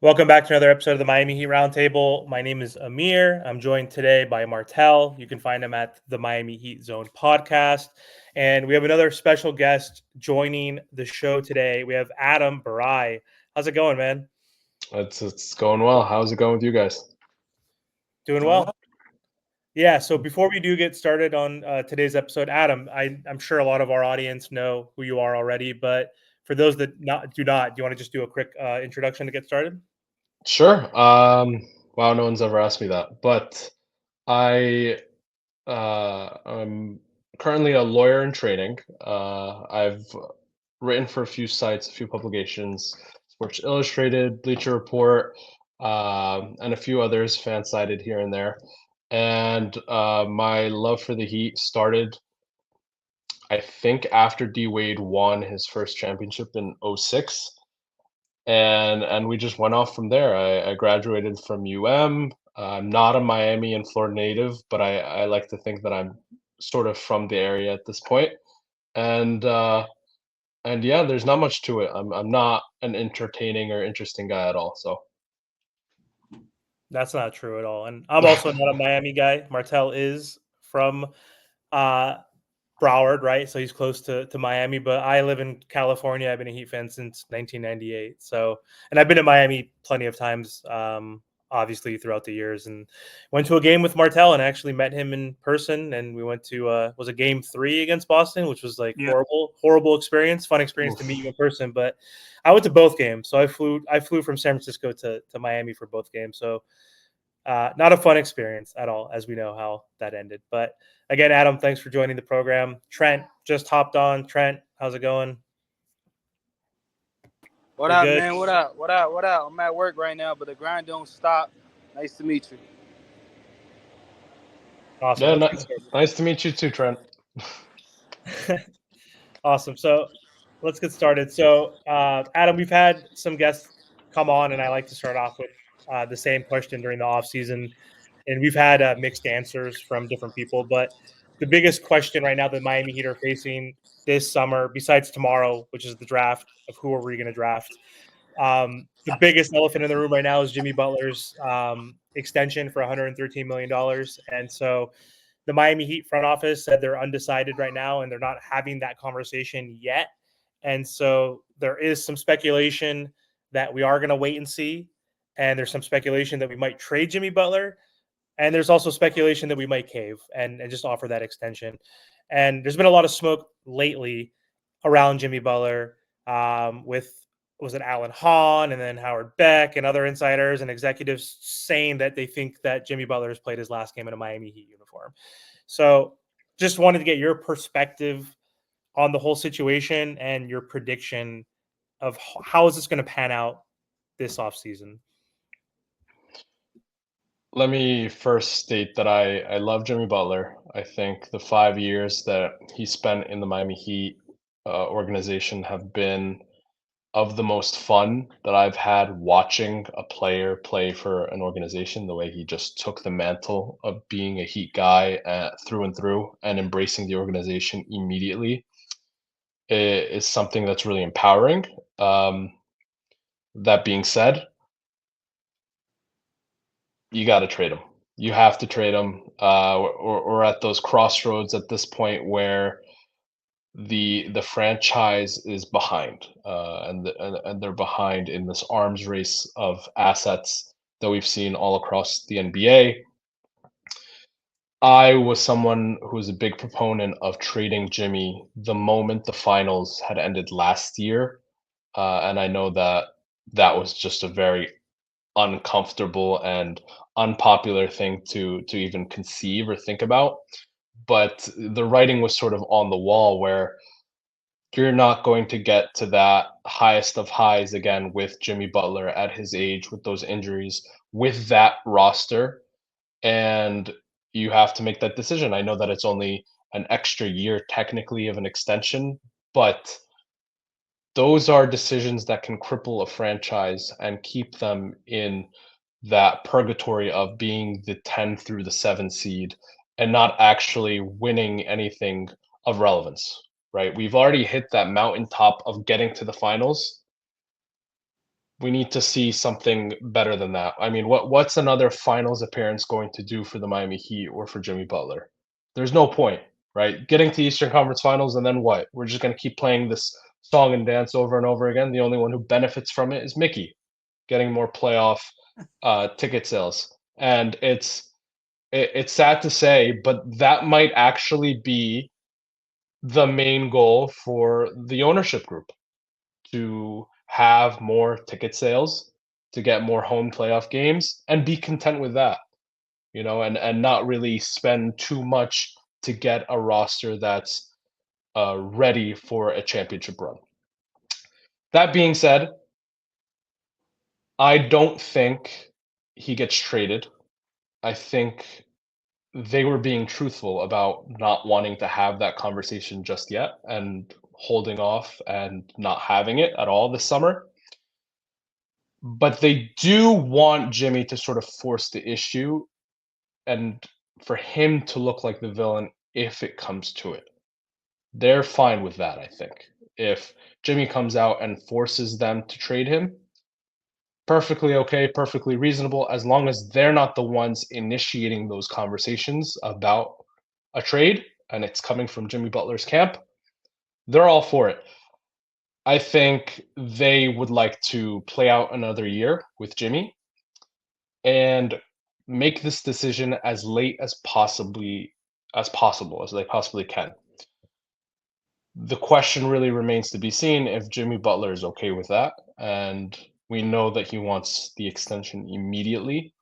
Welcome back to another episode of the Miami Heat Roundtable. My name is Amir. I'm joined today by Martel. You can find him at the Miami Heat Zone podcast. And we have another special guest joining the show today. We have Adam Borai. How's it going, man? It's going well. How's it going with you guys? Doing well? Yeah, so before we do get started on today's episode, Adam, I'm sure a lot of our audience know who you are already, but for those that do you want to just do a quick introduction to get started? Sure. Wow, no one's ever asked me that. But I I'm currently a lawyer in training. I've written for a few sites, a few publications, Sports Illustrated, Bleacher Report, and a few others, fan-sided here and there. And my love for the Heat started, I think, after D Wade won his first championship in '06. And we just went off from there. I graduated from UM. I'm not a Miami and Florida native, but I like to think that I'm sort of from the area at this point. And and yeah, there's not much to it. I'm not an entertaining or interesting guy at all. So That's not true at all. And I'm also not a Miami guy. Martel is from uh, Broward, right? So he's close to Miami, but I live in California. I've been a Heat fan since 1998. So, and I've been to Miami plenty of times, obviously throughout the years, and went to a game with Martel and actually met him in person. And we went to was a game 3 against Boston, which was like Yeah. horrible experience, fun experience to meet you in person. But I went to both games, so I flew from San Francisco to Miami for both games. So not a fun experience at all, as we know how that ended. But again, Adam, thanks for joining the program. Trent just hopped on. Trent, how's it going? What You're up, good. man? What up? What up? What up? I'm at work right now, but the grind don't stop. Nice to meet you. Awesome. yeah, Let's get nice to meet you too, Trent. started. Awesome. So let's get started. So, Adam, we've had some guests come on, and I like to start off with the same question during the off season, and we've had mixed answers from different people. But the biggest question right now that Miami Heat are facing this summer, besides tomorrow, which is the draft of who are we going to draft, the biggest elephant in the room right now is Jimmy Butler's extension for $113 million, and so the Miami Heat front office said they're undecided right now, and they're not having that conversation yet. And so there is some speculation that we are going to wait and see, and there's some speculation that we might trade Jimmy Butler, and there's also speculation that we might cave and just offer that extension. And there's been a lot of smoke lately around Jimmy Butler with was it Alan Hahn and then Howard Beck and other insiders and executives saying that they think that Jimmy Butler has played his last game in a Miami Heat uniform. So just wanted to get your perspective on the whole situation and your prediction of how is this going to pan out this offseason. Let me first state that I love Jimmy Butler. I think the 5 years that he spent in the Miami Heat organization have been of the most fun that I've had watching a player play for an organization. The way he just took the mantle of being a Heat guy through and through and embracing the organization immediately is something that's really empowering. That being said, you got to trade him. You have to trade him. We're at those crossroads at this point where the franchise is behind, and they're behind in this arms race of assets that we've seen all across the NBA. I was someone who was a big proponent of trading Jimmy the moment the finals had ended last year, and I know that that was just a very uncomfortable and unpopular thing to even conceive or think about. But the writing was sort of on the wall where you're not going to get to that highest of highs again with Jimmy Butler at his age, with those injuries, with that roster, and you have to make that decision. I know that it's only an extra year technically of an extension, but those are decisions that can cripple a franchise and keep them in that purgatory of being the 10 through the 7 seed and not actually winning anything of relevance, right? We've already hit that mountaintop of getting to the finals. we need to see something better than that. I mean, what's another finals appearance going to do for the Miami Heat or for Jimmy Butler? There's no point, right? Getting to Eastern Conference Finals and then what? We're just going to keep playing this song and dance over and over again. The only one who benefits from it is Mickey, getting more playoff ticket sales. And it's sad to say, but that might actually be the main goal for the ownership group, to have more ticket sales, to get more home playoff games, and be content with that, and not really spend too much to get a roster that's ready for a championship run. That being said, I don't think he gets traded. I think they were being truthful about not wanting to have that conversation just yet and holding off and not having it at all this summer. But they do want Jimmy to sort of force the issue and for him to look like the villain if it comes to it. They're fine with that, I think. If Jimmy comes out and forces them to trade him, perfectly okay, perfectly reasonable, as long as they're not the ones initiating those conversations about a trade and it's coming from Jimmy Butler's camp, they're all for it. I think they would like to play out another year with Jimmy and make this decision as late as possible as they possibly can. The question really remains to be seen if Jimmy Butler is okay with that, and we know that he wants the extension immediately.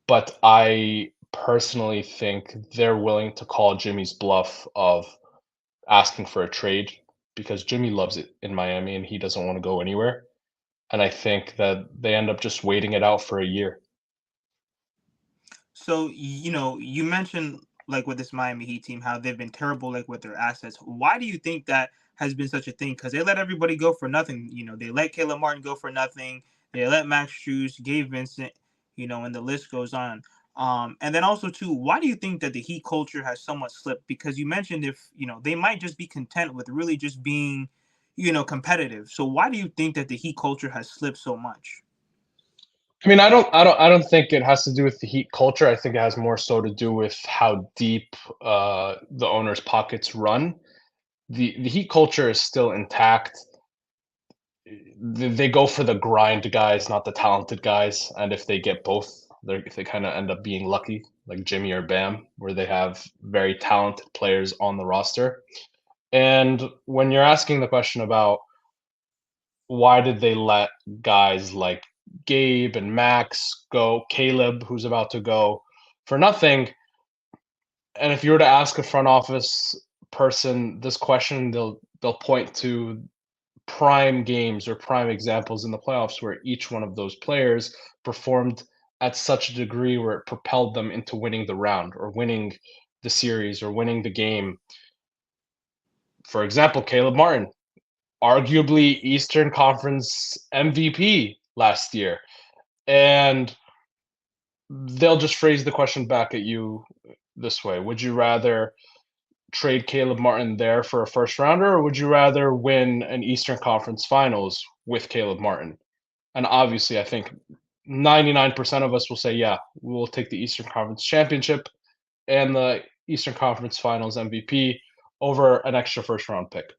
But I personally think they're willing to call Jimmy's bluff of asking for a trade because Jimmy loves it in Miami and he doesn't want to go anywhere. And I think that they end up just waiting it out for a year. So, you mentioned like with this Miami Heat team, how they've been terrible like with their assets. Why do you think that has been such a thing? Because they let everybody go for nothing. They let Caleb Martin go for nothing. They let Max Strus, Gabe Vincent, and the list goes on. And then also too, why do you think that the Heat culture has somewhat slipped? Because you mentioned if they might just be content with really just being, competitive. So why do you think that the Heat culture has slipped so much? I mean, I don't think it has to do with the Heat culture. I think it has more so to do with how deep the owner's pockets run. The Heat culture is still intact. They go for the grind guys, not the talented guys. And if they get both, they kind of end up being lucky, like Jimmy or Bam, where they have very talented players on the roster. And when you're asking the question about why did they let guys like Gabe and Max go, Caleb, who's about to go for nothing, and if you were to ask a front office person this question, they'll point to prime games or prime examples in the playoffs where each one of those players performed at such a degree where it propelled them into winning the round or winning the series or winning the game. For example, Caleb Martin, arguably Eastern Conference MVP last year. And they'll just phrase the question back at you this way. Would you rather trade Caleb Martin there for a first rounder, or would you rather win an Eastern Conference Finals with Caleb Martin? And obviously, I think 99% of us will say, yeah, we'll take the Eastern Conference Championship and the Eastern Conference Finals MVP over an extra first round pick.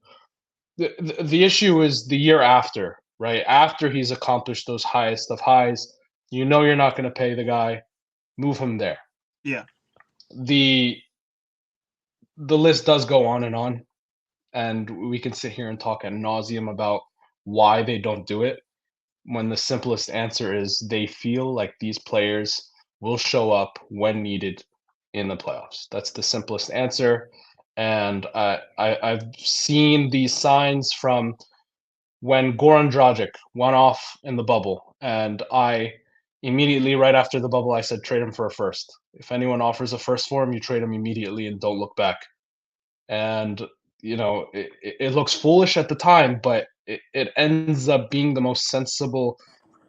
The issue is the year after, right? After he's accomplished those highest of highs, you're not going to pay the guy, move him there. Yeah. The list does go on, and we can sit here and talk ad nauseum about why they don't do it, when the simplest answer is they feel like these players will show up when needed in the playoffs. That's the simplest answer. And I've seen these signs from when Goran Dragic went off in the bubble, and I immediately, right after the bubble, I said, trade him for a first. If anyone offers a first for him, you trade him immediately and don't look back. And it looks foolish at the time, but it ends up being the most sensible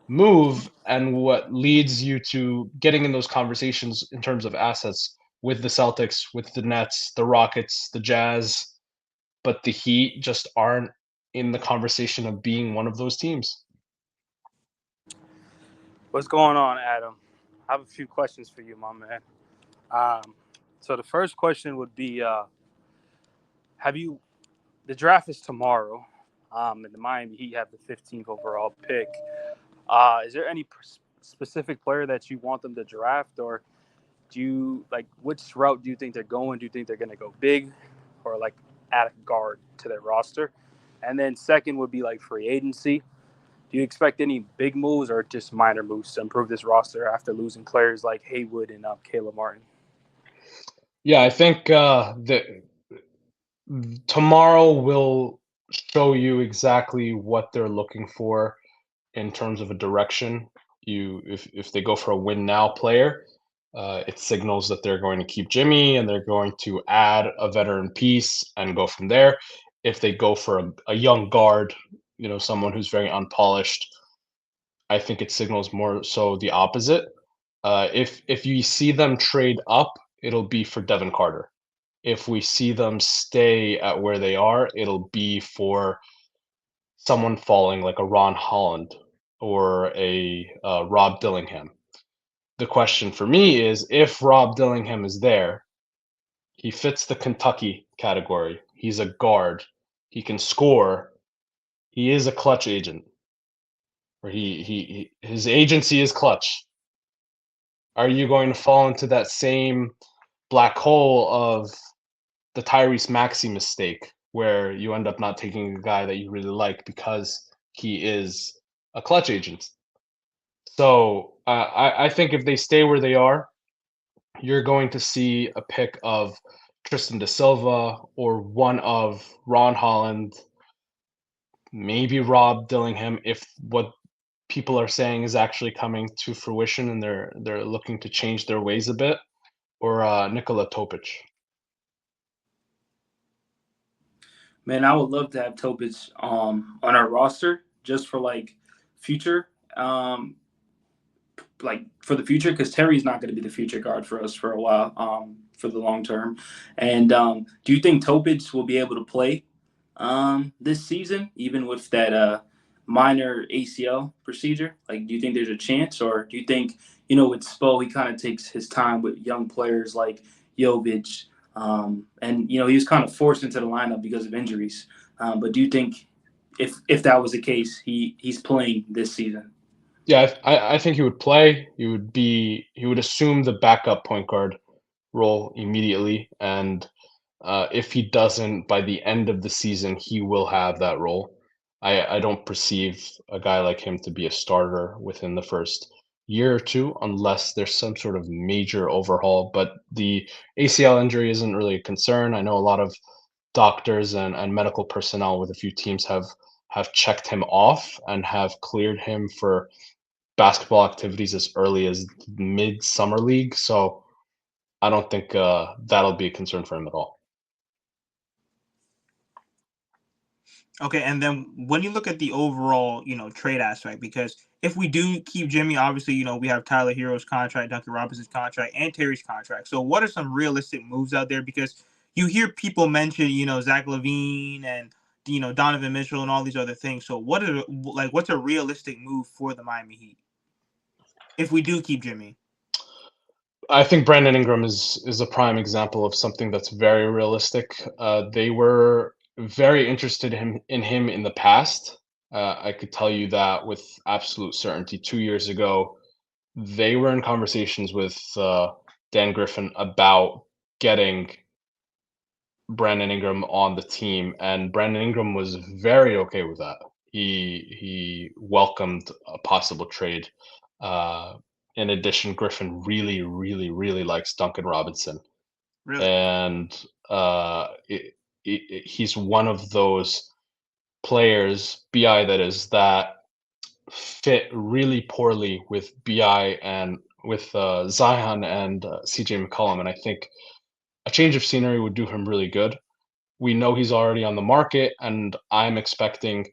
move and what leads you to getting in those conversations in terms of assets with the Celtics, with the Nets, the Rockets, the Jazz, but the Heat just aren't in the conversation of being one of those teams. What's going on, Adam? I have a few questions for you, my man. So the first question would be, have you? The draft is tomorrow, and the Miami Heat have the 15th overall pick. Is there any specific player that you want them to draft, or do you like which route do you think they're going? Do you think they're going to go big, or like add a guard to their roster? And then second would be like free agency. Do you expect any big moves or just minor moves to improve this roster after losing players like Haywood and Caleb Martin? Yeah, I think that tomorrow will show you exactly what they're looking for in terms of a direction. If they go for a win now player, it signals that they're going to keep Jimmy and they're going to add a veteran piece and go from there. If they go for a young guard, someone who's very unpolished, I think it signals more so the opposite. If you see them trade up, it'll be for Devin Carter. If we see them stay at where they are, it'll be for someone falling like a Ron Holland or a Rob Dillingham. The question for me is if Rob Dillingham is there, he fits the Kentucky category. He's a guard. He can score. He is a clutch agent. Or his agency is clutch. Are you going to fall into that same black hole of the Tyrese Maxey mistake where you end up not taking a guy that you really like because he is a clutch agent? So I think if they stay where they are, you're going to see a pick of Tristan da Silva or one of Ron Holland, maybe Rob Dillingham, if what people are saying is actually coming to fruition and they're looking to change their ways a bit, or Nikola Topic. Man, I would love to have Topic on our roster just for like future, like for the future, because Terry's not going to be the future guard for us for a while, for the long term. And do you think Topic will be able to play this season, even with that minor ACL procedure? Like, do you think there's a chance, or do you think, with Spo, he kind of takes his time with young players like Jovic, and he was kind of forced into the lineup because of injuries. But do you think if that was the case, he's playing this season? Yeah, I think he would play. He would assume the backup point guard role immediately, and if he doesn't, by the end of the season, he will have that role. I don't perceive a guy like him to be a starter within the first year or two, unless there's some sort of major overhaul. But the ACL injury isn't really a concern. I know a lot of doctors and medical personnel with a few teams have checked him off and have cleared him for basketball activities as early as mid-summer league. So I don't think that'll be a concern for him at all. Okay, and then when you look at the overall, trade aspect, because if we do keep Jimmy, obviously, we have Tyler Hero's contract, Duncan Robinson's contract, and Terry's contract. So what are some realistic moves out there? Because you hear people mention, Zach LaVine and, Donovan Mitchell and all these other things. So what's a realistic move for the Miami Heat if we do keep Jimmy? I think Brandon Ingram is a prime example of something that's very realistic. They were very interested in him in the past. I could tell you that with absolute certainty. 2 years ago, they were in conversations with Dan Griffin about getting Brandon Ingram on the team, and Brandon Ingram was very okay with that. He welcomed a possible trade. In addition, Griffin really, really, really likes Duncan Robinson. Really? And he's one of those players, BI that is, that fit really poorly with BI and with Zion and CJ McCollum. And I think a change of scenery would do him really good. We know he's already on the market, and I'm expecting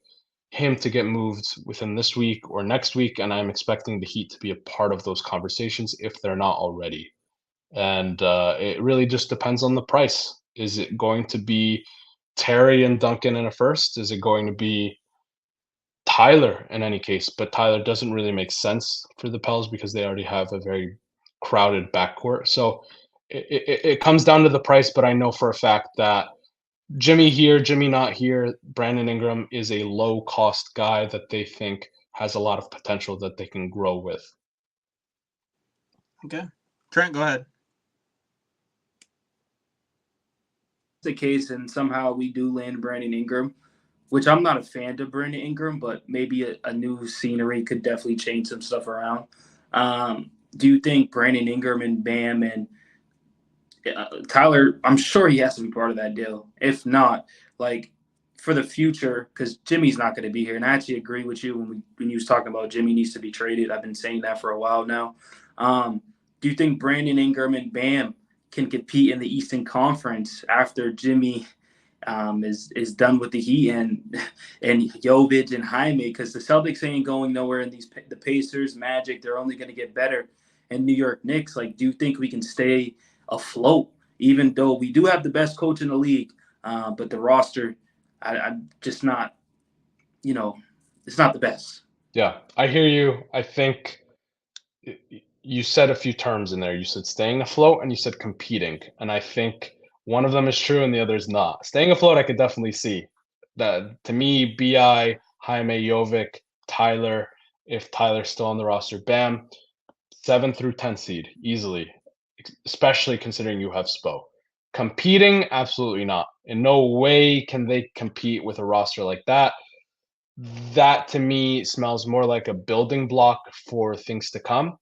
him to get moved within this week or next week, and I'm expecting the Heat to be a part of those conversations if they're not already. And it really just depends on the price. Is it going to be Terry and Duncan in a first? Is it going to be Tyler in any case, but Tyler doesn't really make sense for the Pels because they already have a very crowded backcourt. So it comes down to the price, but I know for a fact that Jimmy here, Jimmy not here, Brandon Ingram is a low cost guy that they think has a lot of potential that they can grow with. Okay. Trent, go ahead. The case and somehow we do land Brandon Ingram, which I'm not a fan of Brandon Ingram, but maybe a new scenery could definitely change some stuff around. Do you think Brandon Ingram and Bam and Tyler, I'm sure he has to be part of that deal. If not, like for the future, because Jimmy's not going to be here. And I actually agree with you when you was talking about Jimmy needs to be traded. I've been saying that for a while now. Do you think Brandon Ingram and Bam can compete in the Eastern Conference after Jimmy is done with the Heat and Jovic and Jaime? Because the Celtics ain't going nowhere, and the Pacers, Magic, they're only going to get better. And New York Knicks, like, do you think we can stay afloat, even though we do have the best coach in the league, but the roster, I'm just not, it's not the best. Yeah, I hear you. I think you said a few terms in there. You said staying afloat and you said competing. And I think one of them is true and the other is not. Staying afloat, I could definitely see. That to me, BI, Jaime, Jovic, Tyler, if Tyler's still on the roster, Bam, 7 through 10 seed, easily, especially considering you have Spo. Competing, absolutely not. In no way can they compete with a roster like that. That to me smells more like a building block for things to come.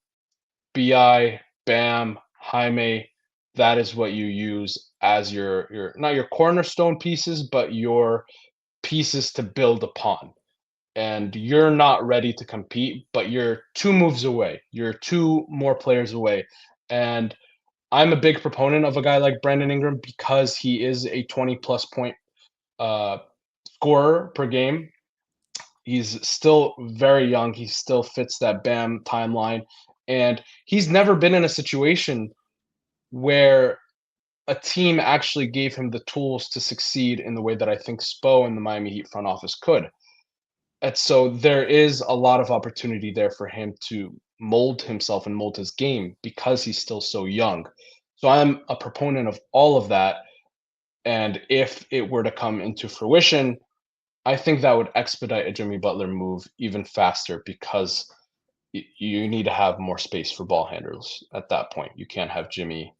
BI, Bam, Jaime, that is what you use as your not your cornerstone pieces, but your pieces to build upon. And you're not ready to compete, but you're 2 moves away. You're 2 more players away. And I'm a big proponent of a guy like Brandon Ingram because he is a 20-plus point scorer per game. He's still very young. He still fits that Bam timeline. And he's never been in a situation where a team actually gave him the tools to succeed in the way that I think Spo and the Miami Heat front office could. And so there is a lot of opportunity there for him to mold himself and mold his game because he's still so young. So I'm a proponent of all of that. And if it were to come into fruition, I think that would expedite a Jimmy Butler move even faster because you need to have more space for ball handlers at that point. You can't have Jimmy,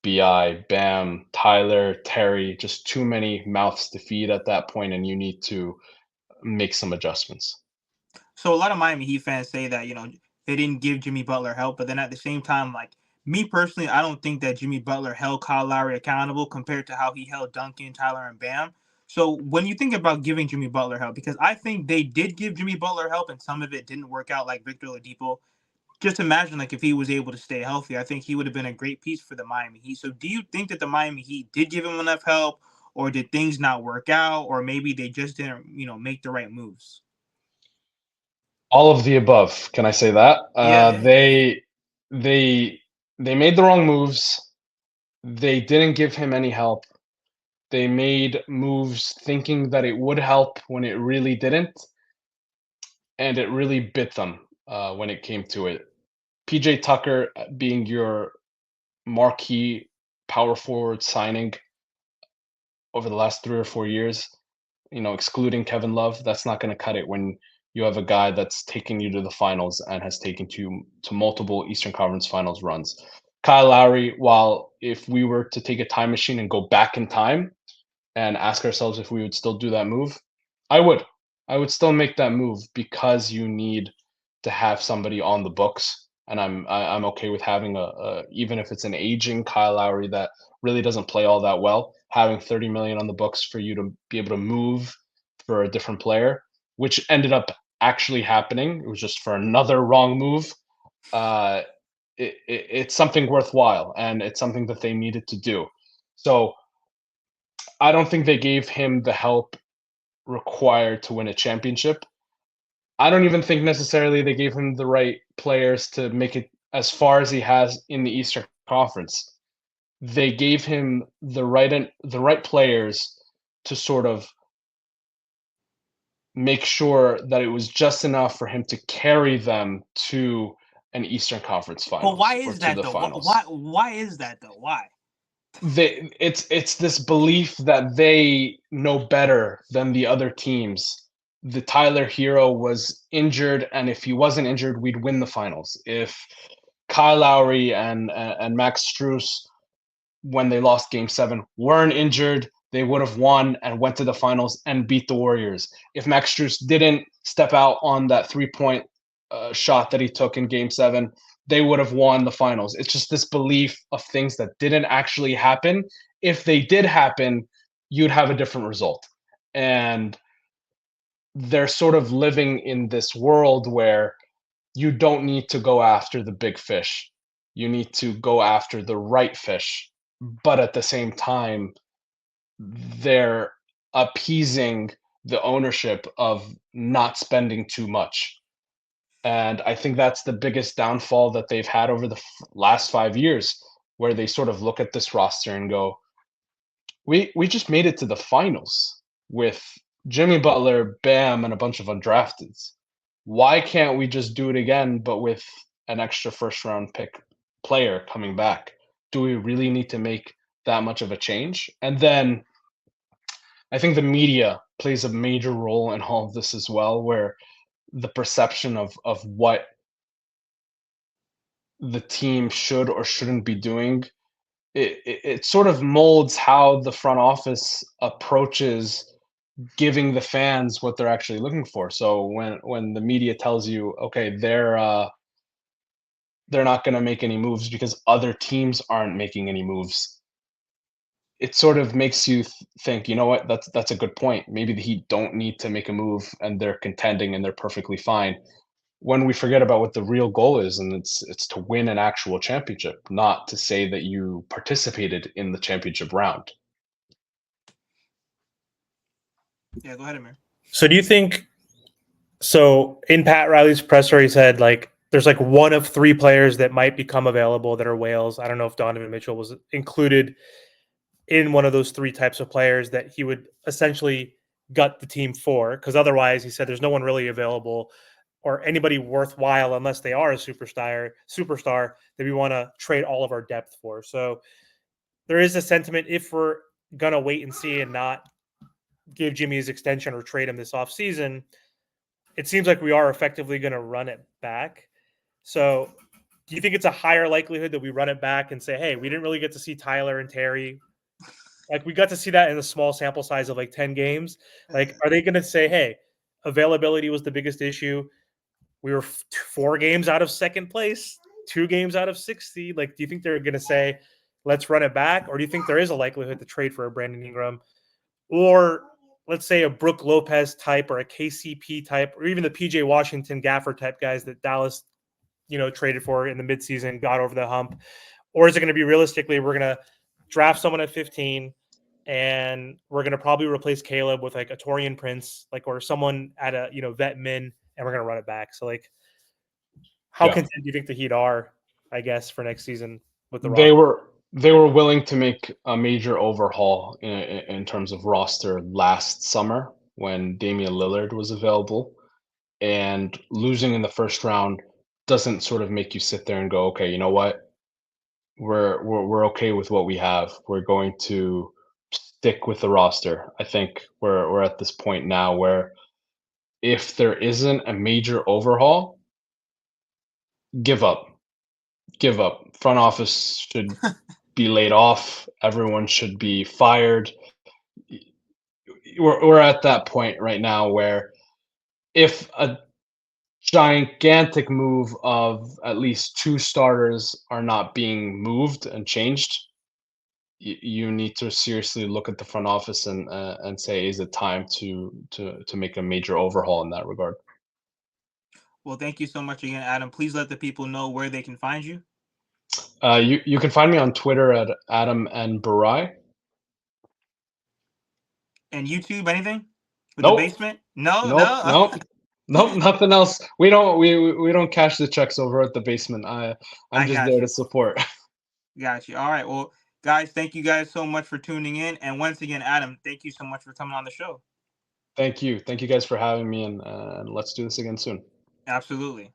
BI, Bam, Tyler, Terry, just too many mouths to feed at that point, and you need to make some adjustments. So a lot of Miami Heat fans say that, they didn't give Jimmy Butler help, but then at the same time, like me personally, I don't think that Jimmy Butler held Kyle Lowry accountable compared to how he held Duncan, Tyler, and Bam. So when you think about giving Jimmy Butler help, because I think they did give Jimmy Butler help and some of it didn't work out, like Victor Oladipo. Just imagine, like, if he was able to stay healthy, I think he would have been a great piece for the Miami Heat. So do you think that the Miami Heat did give him enough help, or did things not work out, or maybe they just didn't, make the right moves? All of the above. Can I say that? Yeah. They made the wrong moves. They didn't give him any help. They made moves thinking that it would help when it really didn't, and it really bit them when it came to it. PJ Tucker being your marquee power forward signing over the last 3 or 4 years, excluding Kevin Love, that's not going to cut it when you have a guy that's taken you to the finals and has taken you to multiple Eastern Conference Finals runs. Kyle Lowry, while if we were to take a time machine and go back in time and ask ourselves if we would still do that move, I would. I would still make that move because you need to have somebody on the books, and I'm okay with having a even if it's an aging Kyle Lowry that really doesn't play all that well, having 30 million on the books for you to be able to move for a different player, which ended up actually happening. It was just for another wrong move. It's something worthwhile, and it's something that they needed to do. So I don't think they gave him the help required to win a championship. I don't even think necessarily they gave him the right players to make it as far as he has in the Eastern Conference. They gave him the right players to sort of make sure that it was just enough for him to carry them to an Eastern Conference Finals. But why or is to that the though? finals. Why is that though? Why? It's this belief that they know better than the other teams. The Tyler Hero was injured, and if he wasn't injured, we'd win the finals. If Kyle Lowry and Max Strus, when they lost Game 7, weren't injured, they would have won and went to the finals and beat the Warriors. If Max Strus didn't step out on that 3-point shot that he took in Game 7, they would have won the finals. It's just this belief of things that didn't actually happen. If they did happen, you'd have a different result. And they're sort of living in this world where you don't need to go after the big fish. You need to go after the right fish. But at the same time, they're appeasing the ownership of not spending too much. And I think that's the biggest downfall that they've had over the last 5 years, where they sort of look at this roster and go, we just made it to the finals with Jimmy Butler, Bam, and a bunch of undrafteds. Why can't we just do it again, but with an extra first round pick player coming back? Do we really need to make that much of a change? And then I think the media plays a major role in all of this as well, where the perception of what the team should or shouldn't be doing, it sort of molds how the front office approaches giving the fans what they're actually looking for. So when the media tells you, okay, they're not going to make any moves because other teams aren't making any moves, it sort of makes you think, you know what, that's a good point. Maybe the Heat don't need to make a move and they're contending and they're perfectly fine. When we forget about what the real goal is, and it's to win an actual championship, not to say that you participated in the championship round. Yeah, go ahead, Amir. So do you think, so in Pat Riley's presser, he said like there's like one of 3 players that might become available that are whales. I don't know if Donovan Mitchell was included in one of those 3 types of players that he would essentially gut the team for, because otherwise he said there's no one really available or anybody worthwhile unless they are a superstar that we want to trade all of our depth for. So there is a sentiment, if we're gonna wait and see and not give Jimmy his extension or trade him this offseason, it seems like we are effectively going to run it back. So do you think it's a higher likelihood that we run it back and say, hey, we didn't really get to see Tyler and Terry? Like, we got to see that in a small sample size of like 10 games. Like, are they going to say, hey, availability was the biggest issue? We were 4 games out of second place, 2 games out of 60. Like, do you think they're going to say, let's run it back? Or do you think there is a likelihood to trade for a Brandon Ingram? Or let's say a Brook Lopez type or a KCP type, or even the PJ Washington Gaffer type guys that Dallas, traded for in the midseason, got over the hump? Or is it going to be realistically, we're going to draft someone at 15 and we're going to probably replace Caleb with like a Torian Prince, like, or someone at a, vet min, and we're going to run it back. So like, how content do you think the Heat are, I guess, for next season with the roster? They were willing to make a major overhaul in terms of roster last summer when Damian Lillard was available, and losing in the first round doesn't sort of make you sit there and go, okay, you know what, we're okay with what we have. We're going to stick with the roster. I think we're at this point now where if there isn't a major overhaul, give up. Front office should be laid off. Everyone should be fired. We're at that point right now where if a gigantic move of at least 2 starters are not being moved and changed, you need to seriously look at the front office and say, is it time to make a major overhaul in that regard? Well, thank you so much again, Adam. Please let the people know where they can find you. You can find me on Twitter at Adam and Borai. And YouTube, anything? With Nope. the basement? No. Nope, nothing else. We don't cash the checks over at the basement. I'm just there to support. Got you. All right. Well, guys, thank you guys so much for tuning in. And once again, Adam, thank you so much for coming on the show. Thank you guys for having me, and let's do this again soon. Absolutely.